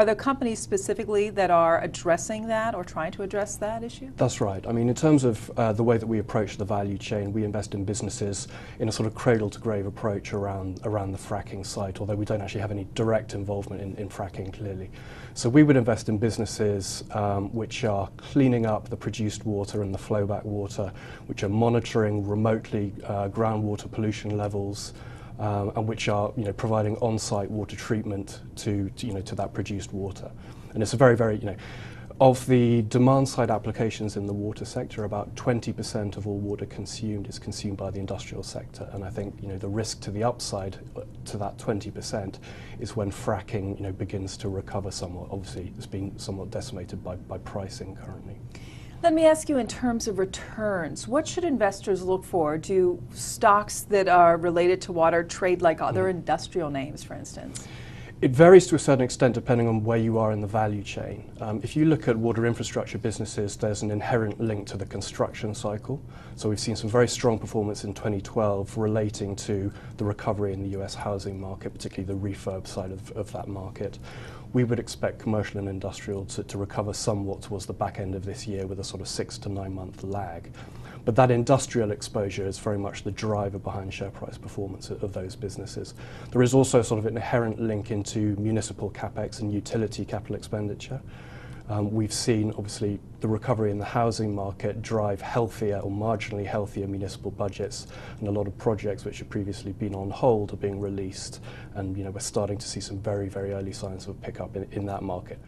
Are there companies specifically that are addressing that or trying to address that issue? That's right. I mean, in terms of the way that we approach the value chain, we invest in businesses in a sort of cradle-to-grave approach around the fracking site, although we don't actually have any direct involvement in fracking, clearly. So we would invest in businesses which are cleaning up the produced water and the flowback water, which are monitoring remotely groundwater pollution levels, and which are providing on-site water treatment to that produced water. And it's a very of the demand side applications in the water sector, about 20% of all water consumed is consumed by the industrial sector. And I think the risk to the upside to that 20% is when fracking begins to recover somewhat. Obviously, it's been somewhat decimated by pricing currently. Let me ask you, in terms of returns, what should investors look for? Do stocks that are related to water trade like other industrial names, for instance? It varies to a certain extent depending on where you are in the value chain. If you look at water infrastructure businesses, there's an inherent link to the construction cycle. So we've seen some very strong performance in 2012 relating to the recovery in the US housing market, particularly the refurb side of that market. We would expect commercial and industrial to recover somewhat towards the back end of this year with a sort of 6 to 9 month lag. But that industrial exposure is very much the driver behind share price performance of those businesses. There is also sort of an inherent link into municipal capex and utility capital expenditure. We've seen, obviously, the recovery in the housing market drive healthier or marginally healthier municipal budgets, and a lot of projects which have previously been on hold are being released, and we're starting to see some very early signs of pickup in that market.